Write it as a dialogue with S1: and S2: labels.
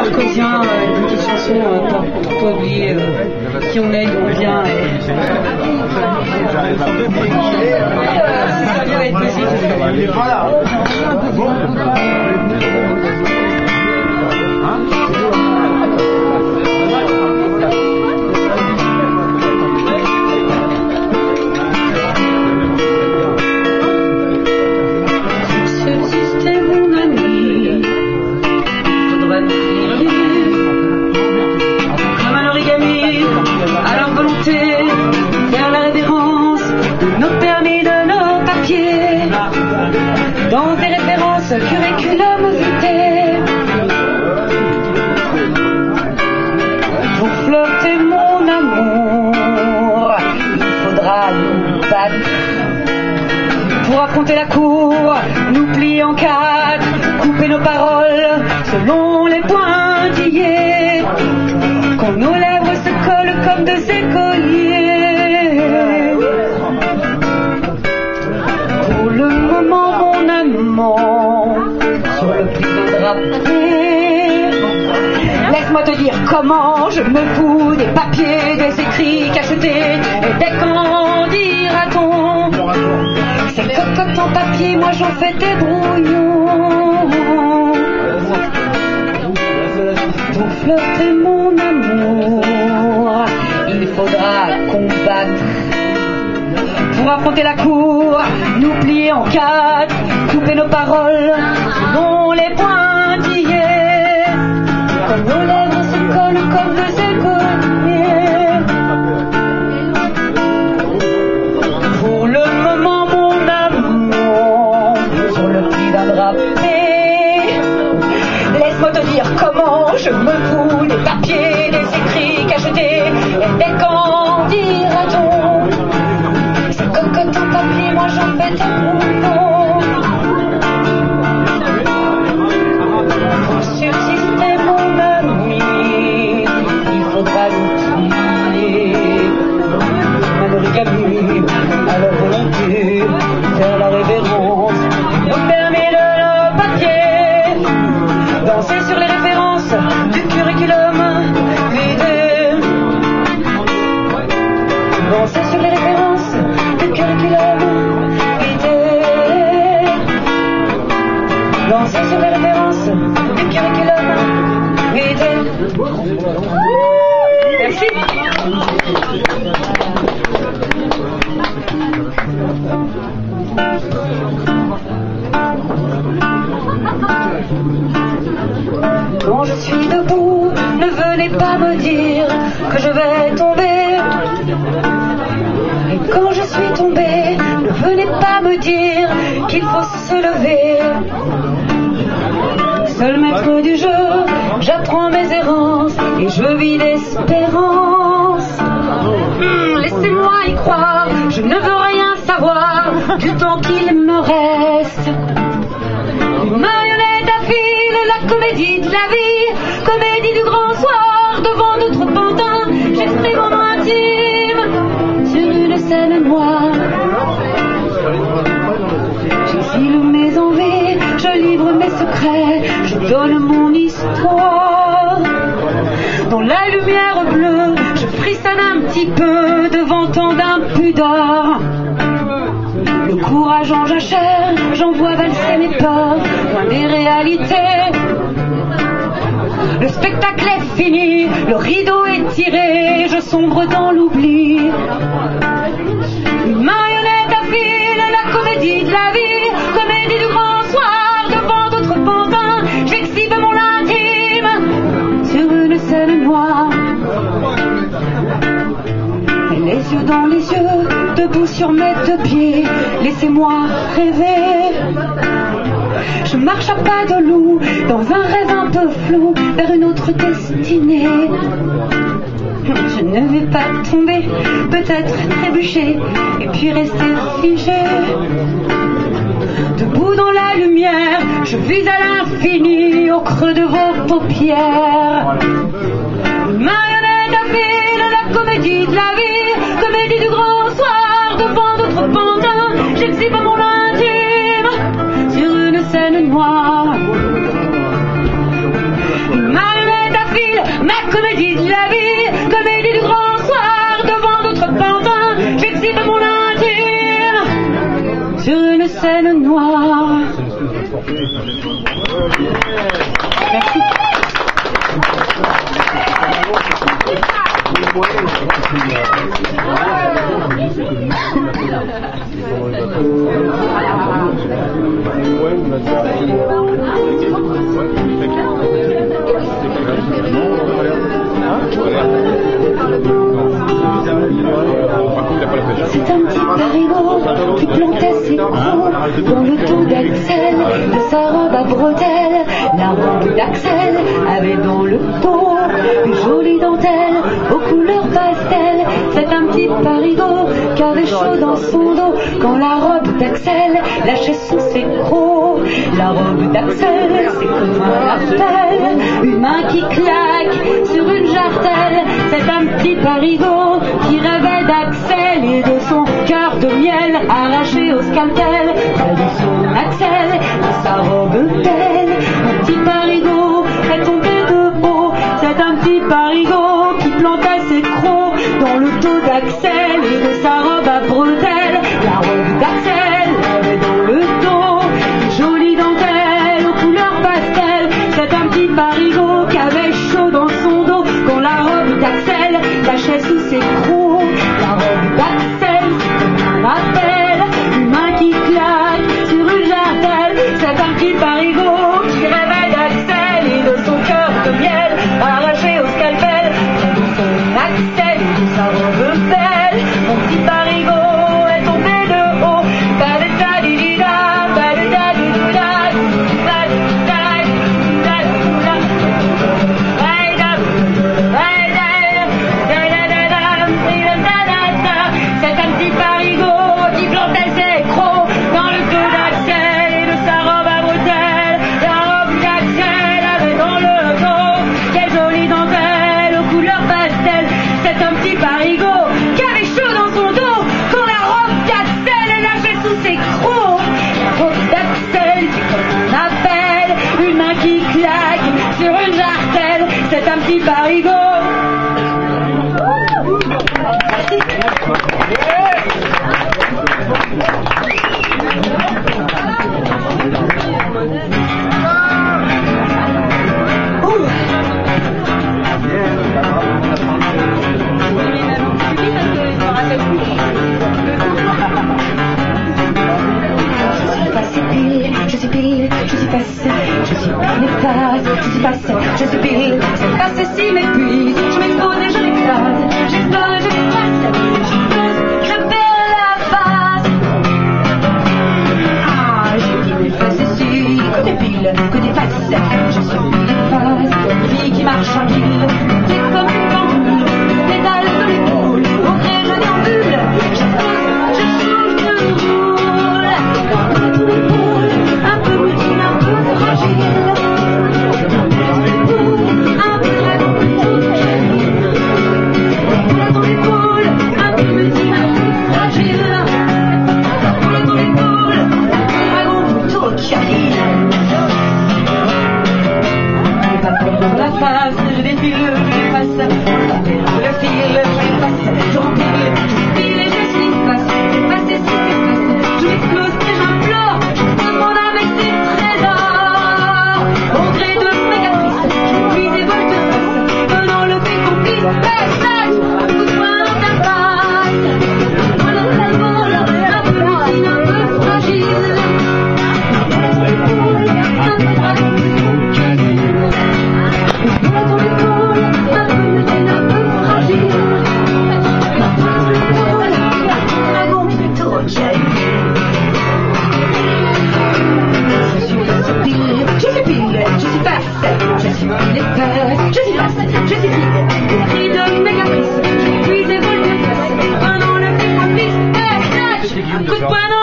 S1: Sarkozien, une petite chanson pour pas oublier qui on est, d'où on vient. Voilà. Dans des références curriculum vitae, pour flirter mon amour, il faudra nous battre. Pour affronter la cour, nous plier en quatre, couper nos paroles selon les pointillés, quand nos lèvres se collent comme deux écoliers. Pour le moment, mon amant, sur le pli d'un drapé, laisse-moi te dire comment je me fous des papiers, des écrits cachetés, et des quand dira-t-on. Ces cocottes en papier, moi j'en fais des brouillons. Pour flirter mon amour, il faudra combattre. Pour affronter la cour, nous plier en quatre, couper nos paroles selon les pointillés, comme nos lèvres se collent comme deux écoliers. Pour le moment, mon amour, sur le pli d'un drapé, laisse-moi te dire comment je me fous des papiers, des écrits cachetés, et des quand dira-t-on. Cocotte en papier, moi j'en fais des brouillons. Pour subsister mon ami, il faudra l'oublier. Un origami à la volonté, faire la révérence, nous permet de nos papiers, danser sur les références du curriculum vitae, danser sur les références du curriculum vitae, danser sur les références du curriculum vitae. Merci. Quand je suis debout, ne venez pas me dire que je vais tomber. Et quand je suis tombée, ne venez pas me dire qu'il faut se lever. Seul maître du jeu, j'apprends mes errances et je vis d'espérance. Laissez-moi y croire, je ne veux rien savoir du temps qu'il me reste. Une marionnette à fil, la comédie de la vie, comédie du grand soir, devant d'autres pantins, j'exprime mon intime sur une scène noire. J'exile mes envies, je livre mes secrets, je donne mon histoire. Dans la lumière bleue, je frissonne un petit peu devant tant d'impudeur. Le courage en jachère, j'envoie valser mes peurs, loin des réalités. Le spectacle est fini, le rideau est tiré, je sombre dans l'oubli. Une marionnette à fil, la comédie de la vie, comédie du grand soir, devant d'autres pantins, j'exhibe mon intime sur une scène noire. Et les yeux dans les yeux, debout sur mes deux pieds, laissez-moi rêver. Je marche à pas de loup, dans un rêve un peu flou, vers une autre destinée. Je ne vais pas tomber, peut-être trébucher, et puis rester figé. Debout dans la lumière, je vise à l'infini, au creux de vos paupières. Une marionnette à fil, la comédie de la vie, comédie du grand soir, devant d'autres pantins, j'exhibe mon intime sur une scène noire. Une marionnette comédie de la vie, comédie du grand soir, devant d'autres pantins, j'exhibe mon intime sur une scène noire. Merci.
S2: C'est un petit parigot qui plantait ses crocs dans le dos d'Axel de sa robe à bretelles. La robe d'Axel avait dans le dos une jolie dentelle aux couleurs pastel. C'est un petit parigot qui avait chaud dans son dos quand la robe d'Axel lâchait sous ses crocs. La robe d'Axel, c'est comme un appel, une main qui claque sur une jartelle. C'est un petit parigot qui rêvait d'Axel et de son cœur de miel arraché au scalpel. Près de son Axel, de sa robe belle, un petit parigot est tombé de haut. C'est un petit parigot qui plantait ses crocs dans le dos d'Axel et de sa robe à bretelles. La robe d'Axel avait dans le dos une jolie dentelle aux couleurs pastel. C'est un petit parigot qui avait chaud dans son dos quand la robe d'Axel lâchait sous ses crocs. La robe d'Axel, c'est comme un appel, une main qui claque sur une jartelle. C'est un petit parigot qui rêvait d'Axel et de son cœur de miel arraché au scalpel. Près de son Axel et de sa robe belle, mon petit parigot est tombé de haut. Ba-da-da-di-di-da, ba-da-da-di-di-da, c'est un petit parigot qui plantait ses crocs dans le dos d'Axel et de sa robe à bretelles. La robe d'Axel avait dans le dos quelle jolie dentelle aux couleurs pastel. C'est un petit parigot qui avait chaud dans son dos quand la robe d'Axel lâchait sous ses crocs. La robe d'Axel, c'est comme un appel, une main qui claque sur une jartelle. C'est un petit parigot. Je suis pile, je suis passé, je suis néfaste, je suis passé, je suis pile, c'est passé si m'épuise, je m'expose et je m'écrase, j'explose, je m'efface, je perds la face. Ah, j'ai dit néfaste ici, que des piles, que des faces, je suis néfaste, une fille qui marche tranquille, c'est comme une pendule, pédale de l'épaule, au gré je déambule, j'explose, je change de roule, dans tous les pôles, un peu mutile, un peu fragile, un peu dragon, dans les pôles, un peu mutile, un peu fragile, dans les pôles, dragon plutôt câline. Pas peur dans la face, je défile, je dépasse, je file, je passe, je rempile, je file et je suis face, dépasse et c'est efface, je m'explose et j'implore, je pose mon âme et ses trésors. Au gré de mes caprices, je puise et vole de face, venant le fait qu'on puisse, message, un coup de poing dans ta face. Voilà la vol, un peu mutile, un peu fragile, un peu dragon, dans l'épaule, un peu mutile, un peu fragile, dragon plutôt câline. Je suis pile, je suis pile, je suis face, je suis pile et face, je suis face, je suis pile, au cri de mes caprices, je puise et vole de face, un an le fait qu'on puisse, un coup de poing dans